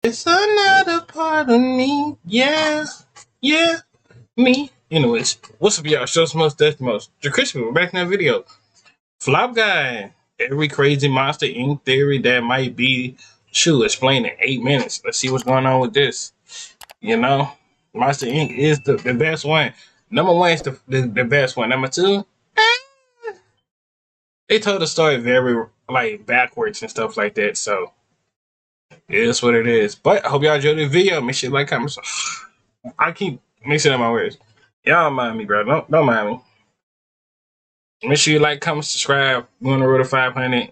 It's another part of me. Yeah. Yeah. Me. Anyways, what's up, y'all? Show most Death Most. Crispy, we're back in that video. Flop Guy. Every crazy Monster Inc. theory that might be true. Explain in 8 minutes. Let's see what's going on with this. You know, Monster Inc. is the best one. Number one is the best one. Number two, they told the story very like backwards and stuff like that. So it is what it is. But I hope y'all enjoyed the video. Make sure you like, comment. I keep mixing up my words. Y'all don't mind me, bro. Don't mind me. Make sure you like, comment, subscribe. We're on the road to 500.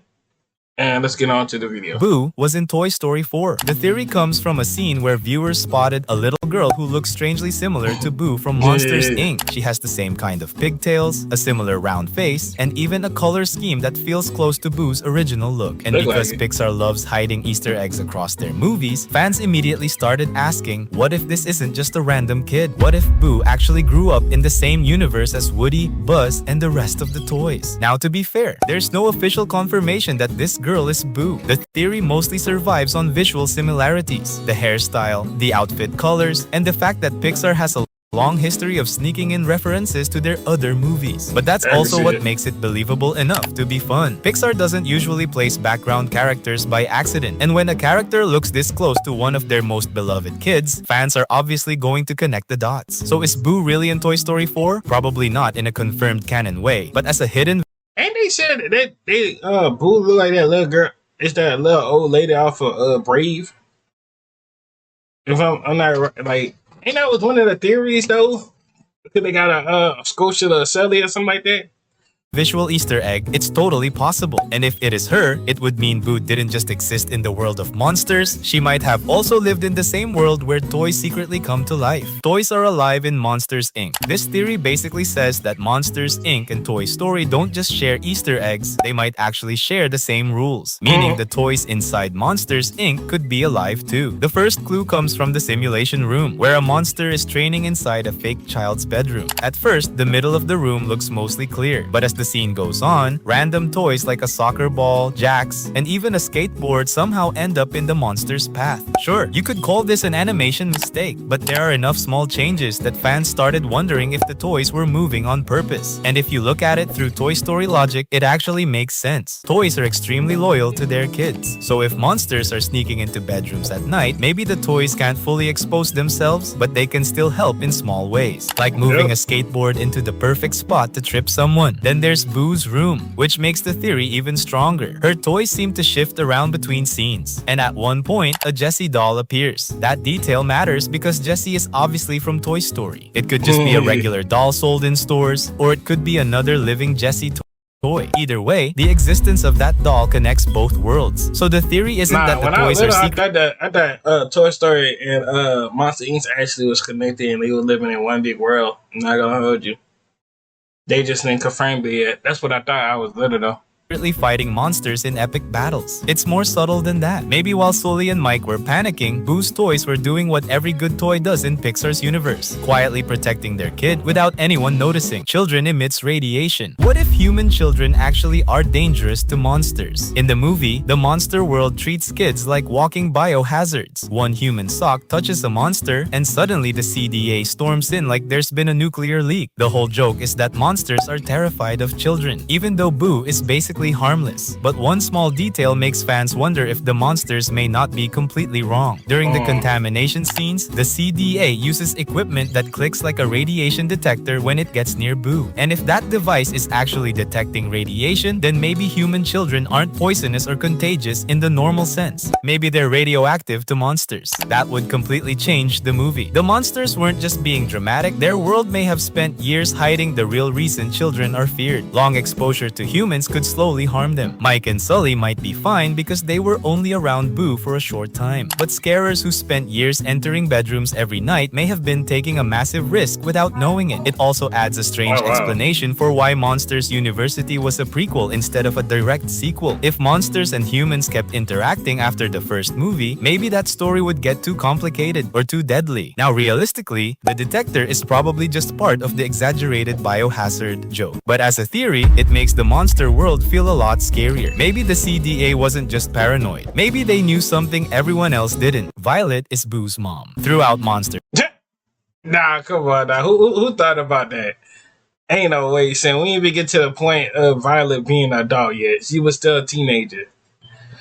And let's get on to the video. Boo was in Toy Story 4. The theory comes from a scene where viewers spotted a little girl who looks strangely similar to Boo from Monsters Inc. She has the same kind of pigtails, a similar round face, and even a color scheme that feels close to Boo's original look. And because Pixar loves hiding Easter eggs across their movies, fans immediately started asking, what if this isn't just a random kid? What if Boo actually grew up in the same universe as Woody, Buzz, and the rest of the toys? Now, to be fair, there's no official confirmation that this girl is Boo. The theory mostly survives on visual similarities, the hairstyle, the outfit colors, and the fact that Pixar has a long history of sneaking in references to their other movies. But that's also what makes it believable enough to be fun. Pixar doesn't usually place background characters by accident, and when a character looks this close to one of their most beloved kids, fans are obviously going to connect the dots. So is Boo really in Toy Story 4? Probably not in a confirmed canon way, but as a hidden Ain't they said that they Boo look like that little girl? It's that little old lady off of Brave. If I'm not like, ain't that was one of the theories though? Because they got a Scotia or Sally or something like that. visual Easter egg, it's totally possible. And if it is her, it would mean Boo didn't just exist in the world of monsters, she might have also lived in the same world where toys secretly come to life. Toys are alive in Monsters Inc. This theory basically says that Monsters Inc. and Toy Story don't just share Easter eggs, they might actually share the same rules, meaning the toys inside Monsters Inc. could be alive too. The first clue comes from the simulation room, where a monster is training inside a fake child's bedroom. At first, the middle of the room looks mostly clear, but as the scene goes on, random toys like a soccer ball, jacks, and even a skateboard somehow end up in the monster's path. Sure, you could call this an animation mistake, but there are enough small changes that fans started wondering if the toys were moving on purpose. And if you look at it through Toy Story logic, it actually makes sense. Toys are extremely loyal to their kids. So if monsters are sneaking into bedrooms at night, maybe the toys can't fully expose themselves, but they can still help in small ways, like moving a skateboard into the perfect spot to trip someone. Then there's Boo's room, which makes the theory even stronger. Her toys seem to shift around between scenes, and at one point, a Jessie doll appears. That detail matters because Jessie is obviously from Toy Story. It could just be a regular doll sold in stores, or it could be another living Jessie toy. Either way, the existence of that doll connects both worlds. So the theory isn't that the toys are secret. I thought Toy Story and Monster Inc. actually was connected and they were living in one big world. I'm not gonna hold you. They just didn't confirm it yet. That's what I thought. I was little though. Fighting monsters in epic battles. It's more subtle than that. Maybe while Sully and Mike were panicking, Boo's toys were doing what every good toy does in Pixar's universe, quietly protecting their kid without anyone noticing. Children emits radiation. What if human children actually are dangerous to monsters? In the movie, the monster world treats kids like walking biohazards. One human sock touches a monster, and suddenly the CDA storms in like there's been a nuclear leak. The whole joke is that monsters are terrified of children, even though Boo is basically harmless. But one small detail makes fans wonder if the monsters may not be completely wrong. During the contamination scenes, the CDA uses equipment that clicks like a radiation detector when it gets near Boo. And if that device is actually detecting radiation, then maybe human children aren't poisonous or contagious in the normal sense. Maybe they're radioactive to monsters. That would completely change the movie. The monsters weren't just being dramatic, their world may have spent years hiding the real reason children are feared. Long exposure to humans could slowly harm them. Mike and Sully might be fine because they were only around Boo for a short time. But scarers who spent years entering bedrooms every night may have been taking a massive risk without knowing it. It also adds a strange explanation for why Monsters University was a prequel instead of a direct sequel. If monsters and humans kept interacting after the first movie, maybe that story would get too complicated or too deadly. Now realistically, the detector is probably just part of the exaggerated biohazard joke. But as a theory, it makes the monster world feel feel a lot scarier. Maybe the CDA wasn't just paranoid. Maybe they knew something everyone else didn't. Violet is Boo's mom. Throughout Monsters Nah, come on now. Who thought about that? Ain't no way, son. We ain't even get to the point of Violet being an adult yet. She was still a teenager.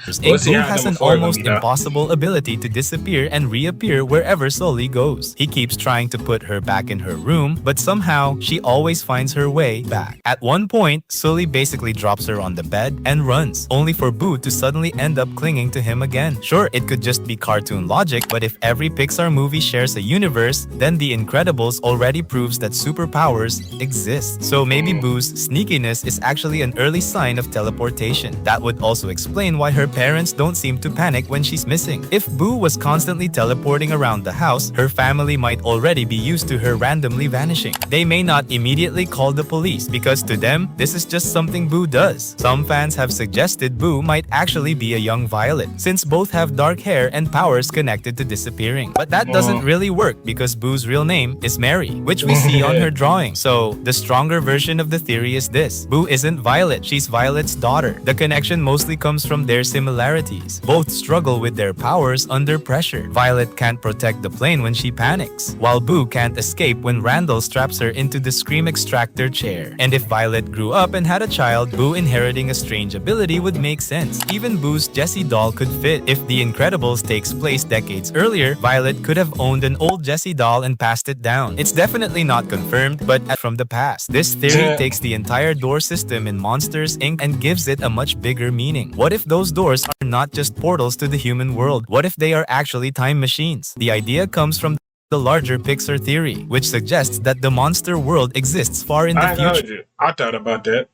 We'll Inc. see Boo how has number an 4 gonna almost be though. impossible ability to disappear and reappear wherever Sully goes. He keeps trying to put her back in her room, but somehow she always finds her way back. At one point, Sully basically drops her on the bed and runs, only for Boo to suddenly end up clinging to him again. Sure, it could just be cartoon logic, but if every Pixar movie shares a universe, then The Incredibles already proves that superpowers exist. So maybe Boo's sneakiness is actually an early sign of teleportation. That would also explain why her parents don't seem to panic when she's missing. If Boo was constantly teleporting around the house, her family might already be used to her randomly vanishing. They may not immediately call the police because to them, this is just something Boo does. Some fans have suggested Boo might actually be a young Violet, since both have dark hair and powers connected to disappearing. But that doesn't really work because Boo's real name is Mary, which we see on her drawing. So, the stronger version of the theory is this. Boo isn't Violet, she's Violet's daughter. The connection mostly comes from their similarities. Both struggle with their powers under pressure. Violet can't protect the plane when she panics, while Boo can't escape when Randall straps her into the Scream Extractor chair. And if Violet grew up and had a child, Boo inheriting a strange ability would make sense. Even Boo's Jessie doll could fit. If The Incredibles takes place decades earlier, Violet could have owned an old Jessie doll and passed it down. It's definitely not confirmed, but from the past. This theory takes the entire door system in Monsters, Inc. and gives it a much bigger meaning. What if those doors are not just portals to the human world? What if they are actually time machines? The idea comes from the larger Pixar theory, which suggests that the monster world exists far in the future. I thought about that.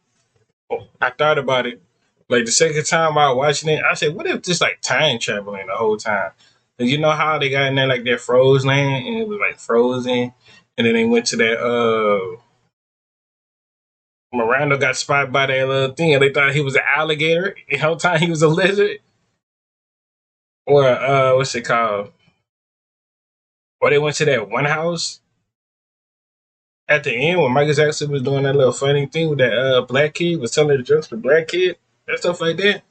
I thought about it. Like the second time I was watching it, I said, what if just like time traveling the whole time? 'Cause you know how they got in there like their froze land and it was like frozen, and then they went to that Miranda got spotted by that little thing and they thought he was an alligator. The whole time he was a lizard. Or what's it called? Or they went to that one house at the end when Michael Jackson was doing that little funny thing with that black kid, was telling the jokes to the black kid and stuff like that.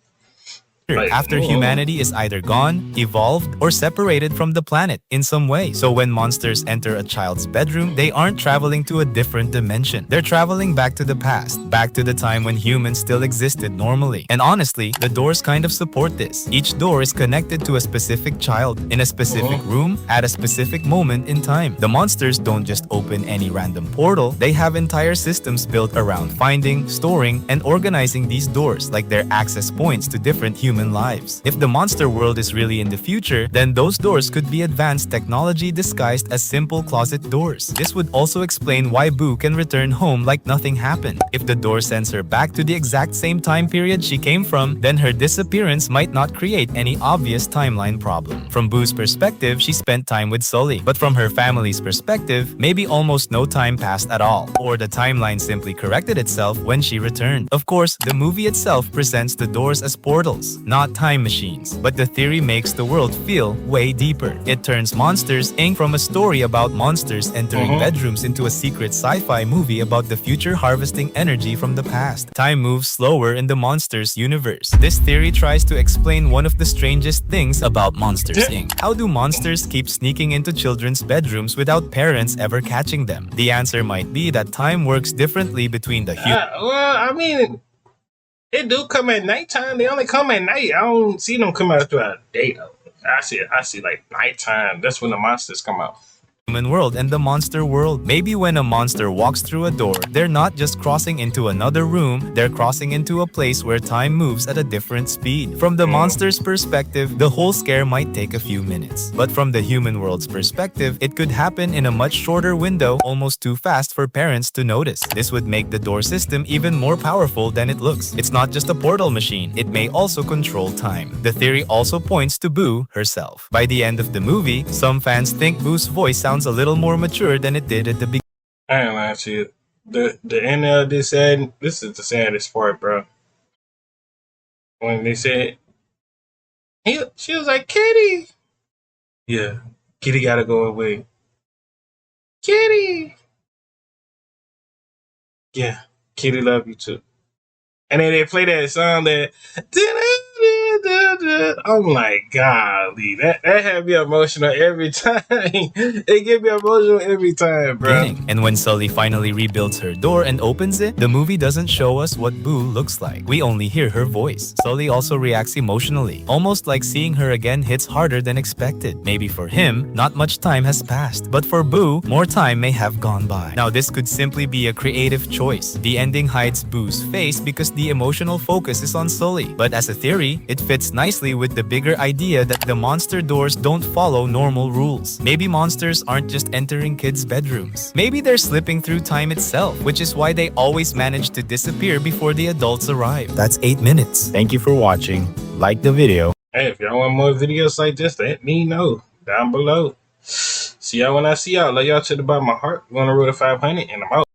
After humanity is either gone, evolved, or separated from the planet in some way. So when monsters enter a child's bedroom, they aren't traveling to a different dimension. They're traveling back to the past, back to the time when humans still existed normally. And honestly, the doors kind of support this. Each door is connected to a specific child, in a specific room, at a specific moment in time. The monsters don't just open any random portal, they have entire systems built around finding, storing, and organizing these doors, like their access points to different human lives. If the monster world is really in the future, then those doors could be advanced technology disguised as simple closet doors. This would also explain why Boo can return home like nothing happened. If the door sends her back to the exact same time period she came from, then her disappearance might not create any obvious timeline problem. From Boo's perspective, she spent time with Sully, but from her family's perspective, maybe almost no time passed at all, or the timeline simply corrected itself when she returned. Of course, the movie itself presents the doors as portals, not time machines, but the theory makes the world feel way deeper. It turns Monsters, Inc. from a story about monsters entering bedrooms into a secret sci-fi movie about the future harvesting energy from the past. Time moves slower in the Monsters universe. This theory tries to explain one of the strangest things about Monsters, Inc. How do monsters keep sneaking into children's bedrooms without parents ever catching them? The answer might be that time works differently between the well, I mean, they do come at nighttime. They only come at night. I don't see them come out throughout the day though. I see like nighttime. That's when the monsters come out. Human world and the monster world. Maybe when a monster walks through a door, they're not just crossing into another room, they're crossing into a place where time moves at a different speed. From the monster's perspective, the whole scare might take a few minutes. But from the human world's perspective, it could happen in a much shorter window, almost too fast for parents to notice. This would make the door system even more powerful than it looks. It's not just a portal machine, it may also control time. The theory also points to Boo herself. By the end of the movie, some fans think Boo's voice sounds a little more mature than it did at the beginning. I ain't lying to you. The end of this this is the saddest part, bro. When they said she was like, Kitty. Yeah. Kitty gotta go away. Kitty. Yeah. Kitty love you too. And then they play that song that I'm like, golly, that had me emotional every time. It get me emotional every time, bro. And when Sully finally rebuilds her door and opens it, the movie doesn't show us what Boo looks like. We only hear her voice. Sully also reacts emotionally, almost like seeing her again hits harder than expected. Maybe for him, not much time has passed, but for Boo, more time may have gone by. Now this could simply be a creative choice. The ending hides Boo's face because the emotional focus is on Sully. But as a theory, it fits nicely with the bigger idea that the monster doors don't follow normal rules. Maybe monsters aren't just entering kids' bedrooms. Maybe they're slipping through time itself, which is why they always manage to disappear before the adults arrive. That's 8 minutes. Thank you for watching. Like the video. Hey, if y'all want more videos like this, let me know down below. See y'all when I see y'all. Love y'all to the bottom of my heart. We're on the road to 500, and I'm out.